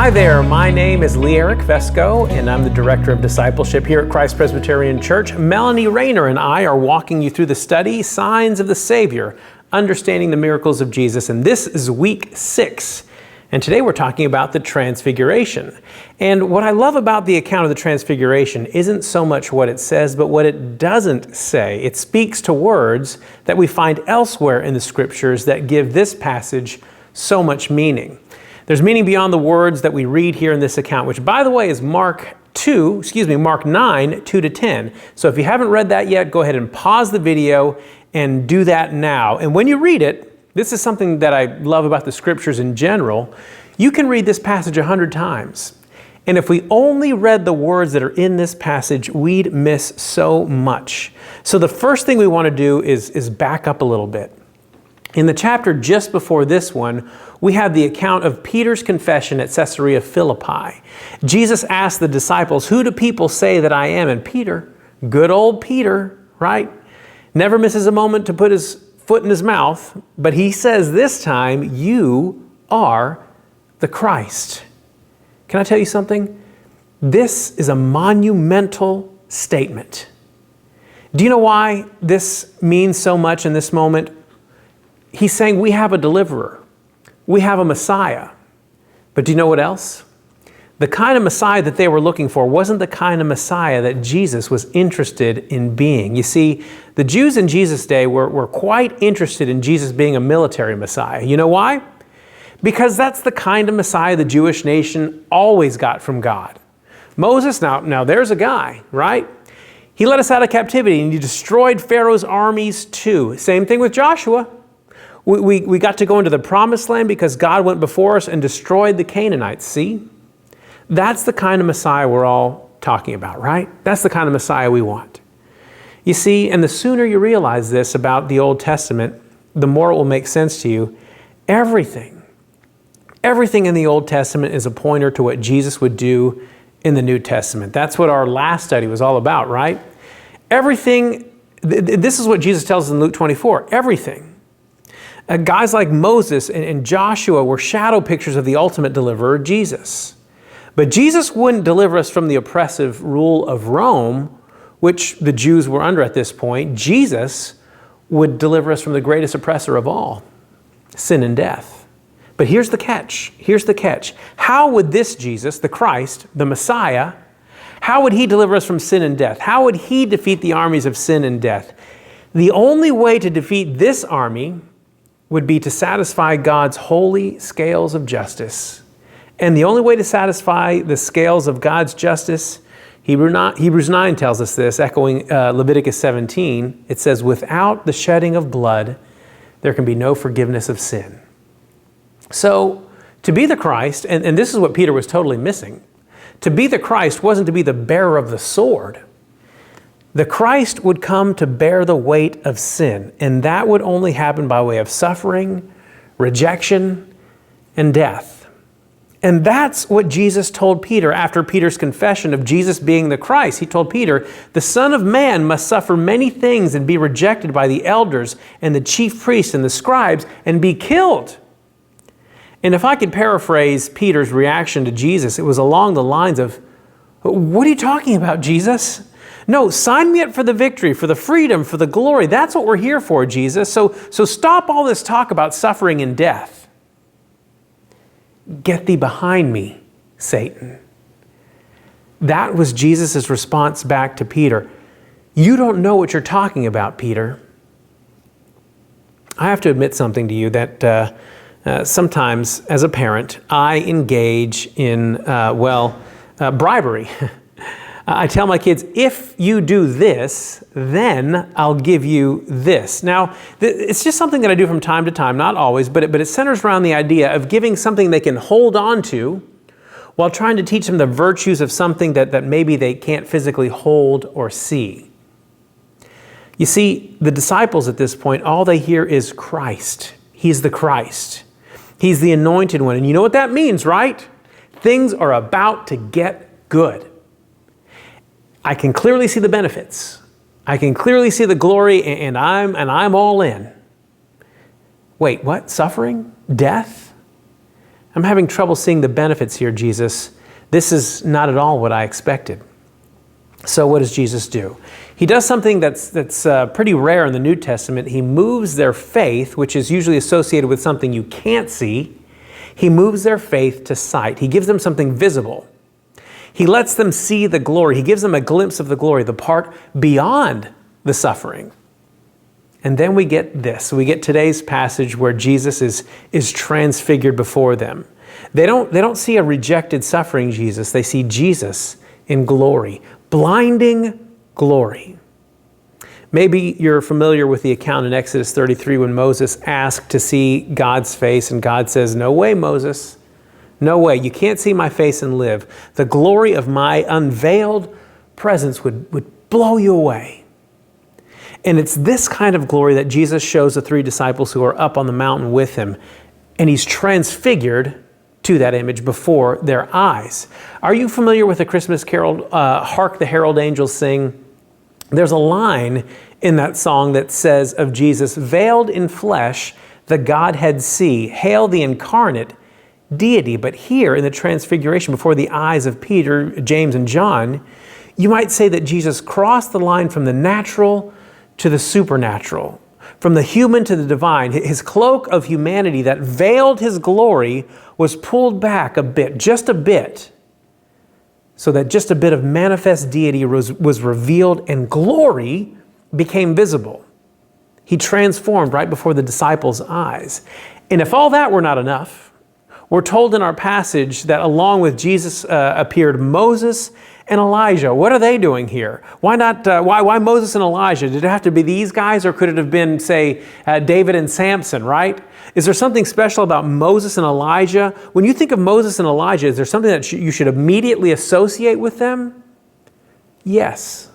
Hi there, my name is Eric Fesko, and I'm the Director of Discipleship here at Christ Presbyterian Church. Melanie Rayner and I are walking you through the study, Signs of the Savior, Understanding the Miracles of Jesus, and this is week 6. And today we're talking about the Transfiguration. And what I love about the account of the Transfiguration isn't so much what it says, but what it doesn't say. It speaks to words that we find elsewhere in the Scriptures that give this passage so much meaning. There's meaning beyond the words that we read here in this account, which, by the way, is Mark 9, 2 to 10. So if you haven't read that yet, go ahead and pause the video and do that now. And when you read it, this is something that I love about the Scriptures in general. You can read this passage 100 times. And if we only read the words that are in this passage, we'd miss so much. So the first thing we want to do is back up a little bit. In the chapter just before this one, we have the account of Peter's confession at Caesarea Philippi. Jesus asked the disciples, "Who do people say that I am?" And Peter, good old Peter, right? Never misses a moment to put his foot in his mouth, but he says this time, "You are the Christ." Can I tell you something? This is a monumental statement. Do you know why this means so much in this moment? He's saying we have a deliverer. We have a Messiah. But do you know what else? The kind of Messiah that they were looking for wasn't the kind of Messiah that Jesus was interested in being. You see, the Jews in Jesus' day were quite interested in Jesus being a military Messiah. You know why? Because that's the kind of Messiah the Jewish nation always got from God. Moses, now there's a guy, right? He led us out of captivity and he destroyed Pharaoh's armies too. Same thing with Joshua. We got to go into the promised land because God went before us and destroyed the Canaanites. See? That's the kind of Messiah we're all talking about, right? That's the kind of Messiah we want. You see, and the sooner you realize this about the Old Testament, the more it will make sense to you. Everything in the Old Testament is a pointer to what Jesus would do in the New Testament. That's what our last study was all about, right? Everything, this is what Jesus tells us in Luke 24, everything. Guys like Moses and Joshua were shadow pictures of the ultimate deliverer, Jesus. But Jesus wouldn't deliver us from the oppressive rule of Rome, which the Jews were under at this point. Jesus would deliver us from the greatest oppressor of all, sin and death. But here's the catch. Here's the catch. How would this Jesus, the Christ, the Messiah, how would he deliver us from sin and death? How would he defeat the armies of sin and death? The only way to defeat this army would be to satisfy God's holy scales of justice. And the only way to satisfy the scales of God's justice, Hebrews 9 tells us this, echoing Leviticus 17. It says, "Without the shedding of blood, there can be no forgiveness of sin." So, to be the Christ, and this is what Peter was totally missing, to be the Christ wasn't to be the bearer of the sword. The Christ would come to bear the weight of sin, and that would only happen by way of suffering, rejection, and death. And that's what Jesus told Peter after Peter's confession of Jesus being the Christ. He told Peter, "The Son of Man must suffer many things and be rejected by the elders and the chief priests and the scribes and be killed." And if I could paraphrase Peter's reaction to Jesus, it was along the lines of, "What are you talking about, Jesus? No, sign me up for the victory, for the freedom, for the glory. That's what we're here for, Jesus. So stop all this talk about suffering and death. Get thee behind me, Satan." That was Jesus' response back to Peter. "You don't know what you're talking about, Peter." I have to admit something to you that sometimes as a parent, I engage in, bribery. I tell my kids, if you do this, then I'll give you this. Now, it's just something that I do from time to time, not always, but it centers around the idea of giving something they can hold on to while trying to teach them the virtues of something that maybe they can't physically hold or see. You see, the disciples at this point, all they hear is Christ. He's the Christ. He's the anointed one. And you know what that means, right? Things are about to get good. I can clearly see the benefits. I can clearly see the glory, and I'm all in. Wait, what? Suffering? Death? I'm having trouble seeing the benefits here, Jesus. This is not at all what I expected. So what does Jesus do? He does something that's pretty rare in the New Testament. He moves their faith, which is usually associated with something you can't see. He moves their faith to sight. He gives them something visible. He lets them see the glory. He gives them a glimpse of the glory, the part beyond the suffering. And then we get this. We get today's passage where Jesus is transfigured before them. They don't see a rejected suffering Jesus. They see Jesus in glory, blinding glory. Maybe you're familiar with the account in Exodus 33 when Moses asked to see God's face, and God says, "No way, Moses. No way. You can't see my face and live. The glory of my unveiled presence would blow you away." And it's this kind of glory that Jesus shows the three disciples who are up on the mountain with him. And he's transfigured to that image before their eyes. Are you familiar with the Christmas carol, Hark the Herald Angels Sing? There's a line in that song that says of Jesus, "Veiled in flesh, the Godhead see. Hail the incarnate deity." But here in the Transfiguration, before the eyes of Peter, James, and John, you might say that Jesus crossed the line from the natural to the supernatural, from the human to the divine. His cloak of humanity that veiled his glory was pulled back a bit, just a bit, so that just a bit of manifest deity was revealed and glory became visible. He transformed right before the disciples' eyes. And if all that were not enough, we're told in our passage that along with Jesus appeared Moses and Elijah. What are they doing here? Why not? Why Moses and Elijah? Did it have to be these guys, or could it have been, say, David and Samson, right? Is there something special about Moses and Elijah? When you think of Moses and Elijah, is there something that you should immediately associate with them? Yes.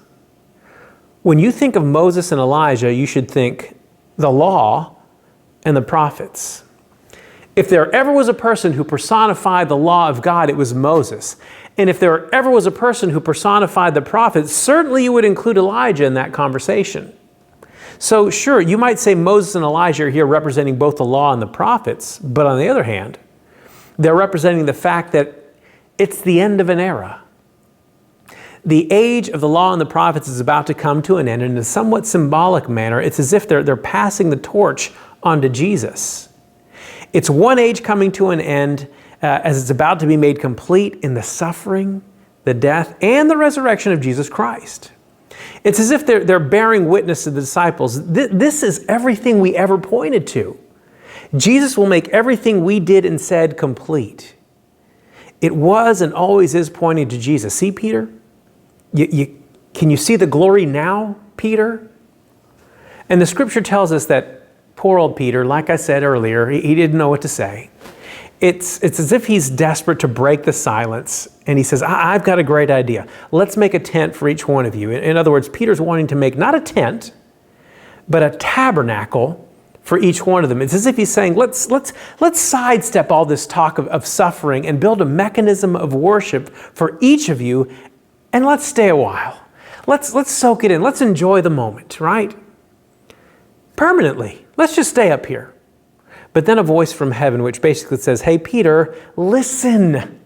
When you think of Moses and Elijah, you should think the law and the prophets. If there ever was a person who personified the law of God, it was Moses. And if there ever was a person who personified the prophets, certainly you would include Elijah in that conversation. So sure, you might say Moses and Elijah are here representing both the law and the prophets, but on the other hand, they're representing the fact that it's the end of an era. The age of the law and the prophets is about to come to an end, and in a somewhat symbolic manner, it's as if they're passing the torch onto Jesus. It's one age coming to an end as it's about to be made complete in the suffering, the death, and the resurrection of Jesus Christ. It's as if they're bearing witness to the disciples. This is everything we ever pointed to. Jesus will make everything we did and said complete. It was and always is pointing to Jesus. See, Peter? Can you see the glory now, Peter? And the scripture tells us that poor old Peter, like I said earlier, he didn't know what to say. It's as if he's desperate to break the silence, and he says, I've got a great idea. Let's make a tent for each one of you. In other words, Peter's wanting to make not a tent, but a tabernacle for each one of them. It's as if he's saying, let's sidestep all this talk of suffering and build a mechanism of worship for each of you, and let's stay a while. Let's soak it in. Let's enjoy the moment, right? Permanently. Let's just stay up here. But then a voice from heaven which basically says, hey, Peter, listen.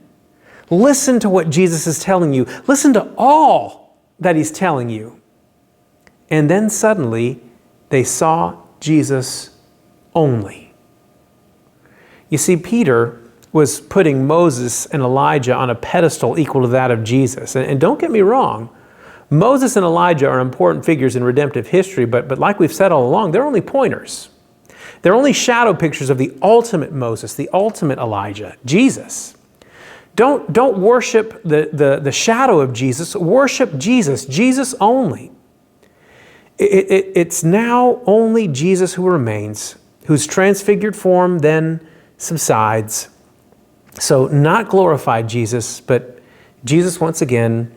Listen to what Jesus is telling you. Listen to all that he's telling you. And then suddenly they saw Jesus only. You see, Peter was putting Moses and Elijah on a pedestal equal to that of Jesus. And don't get me wrong, Moses and Elijah are important figures in redemptive history, but like we've said all along, they're only pointers. They're only shadow pictures of the ultimate Moses, the ultimate Elijah, Jesus. Don't worship the shadow of Jesus. Worship Jesus, Jesus only. It's now only Jesus who remains, whose transfigured form then subsides. So not glorified Jesus, but Jesus once again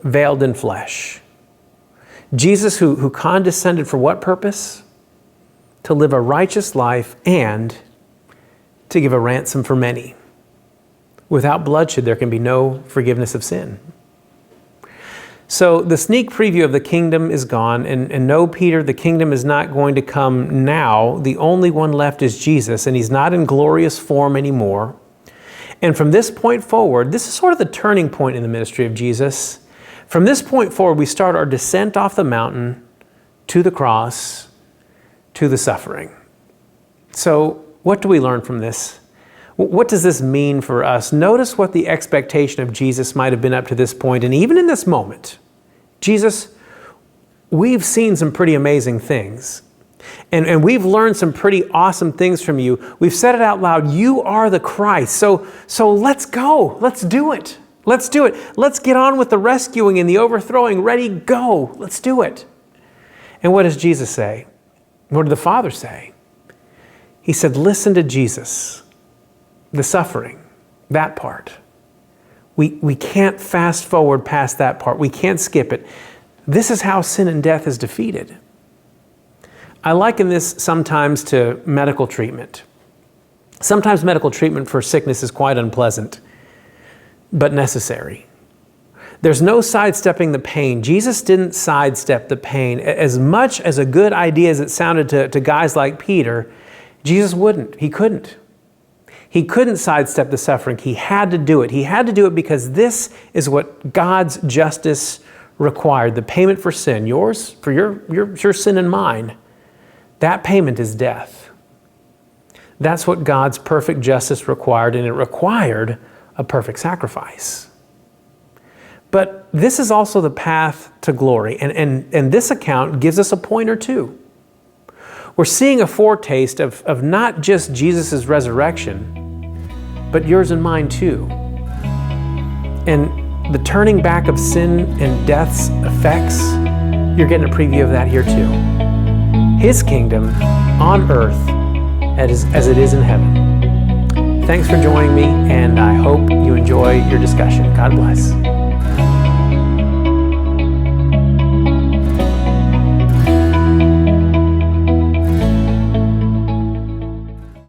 veiled in flesh. Jesus who condescended for what purpose? To live a righteous life and to give a ransom for many. Without bloodshed, there can be no forgiveness of sin. So the sneak preview of the kingdom is gone, and no, Peter, the kingdom is not going to come now. The only one left is Jesus, and he's not in glorious form anymore. And from this point forward, this is sort of the turning point in the ministry of Jesus. From this point forward, we start our descent off the mountain to the cross, to the suffering. So what do we learn from this? What does this mean for us? Notice what the expectation of Jesus might have been up to this point, and even in this moment. Jesus, we've seen some pretty amazing things. And we've learned some pretty awesome things from you. We've said it out loud. You are the Christ. So let's go. Let's do it. Let's do it. Let's get on with the rescuing and the overthrowing. Ready, go. Let's do it. And what does Jesus say? What did the Father say? He said, listen to Jesus. The suffering, that part. We can't fast forward past that part. We can't skip it. This is how sin and death is defeated. I liken this sometimes to medical treatment. Sometimes medical treatment for sickness is quite unpleasant, but necessary. There's no sidestepping the pain. Jesus didn't sidestep the pain. As much as a good idea as it sounded to guys like Peter, Jesus wouldn't. He couldn't. He couldn't sidestep the suffering. He had to do it. He had to do it because this is what God's justice required. The payment for sin, yours, for your sin and mine, that payment is death. That's what God's perfect justice required, and it required a perfect sacrifice. But this is also the path to glory, and this account gives us a point or two. We're seeing a foretaste of not just Jesus' resurrection, but yours and mine too. And the turning back of sin and death's effects, you're getting a preview of that here too. His kingdom on earth as it is in heaven. Thanks for joining me, and I hope you enjoy your discussion. God bless.